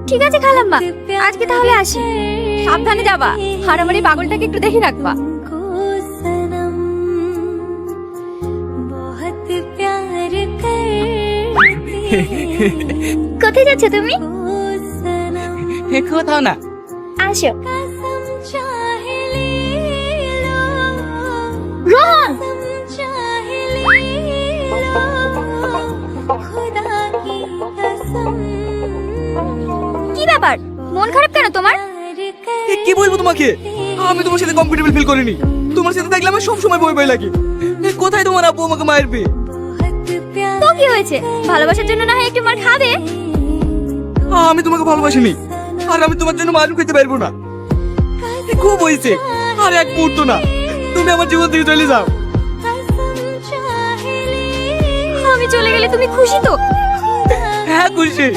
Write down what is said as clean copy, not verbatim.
ঠিক আছে খালাম্মা, আজকে তাহলে আসি। সাবধানে যাবা, আর আমার এই পাগলটাকে একটু দেখে রাখবা। কোথায় যাচ্ছ তুমি? কোথাও না। আসো। রোহন! কি ব্যাপার, মন খারাপ কেন তোমার? কি বলবো তোমাকে, আমি তোমার সাথে কমফোর্টেবল ফিল করিনি। তোমার সাথে থাকলে আমার সব সময় ভয় ভয় লাগে। কোথায় তোমার আব্বু আমাকে মারবে? তো কি হয়েছে, ভালোবাসার জন্য না হয় একটু মার খাবে। আমি তোমাকে ভালোবাসিনি, আর আমি তোমার জন্য মার খেতে পারবো না। খুব হয়েছে, আর এক মুহূর্ত না, তুমি আমার জীবন থেকে চলে যাও। আমি চলে গেলে তুমি খুশি তো? হ্যাঁ খুশি।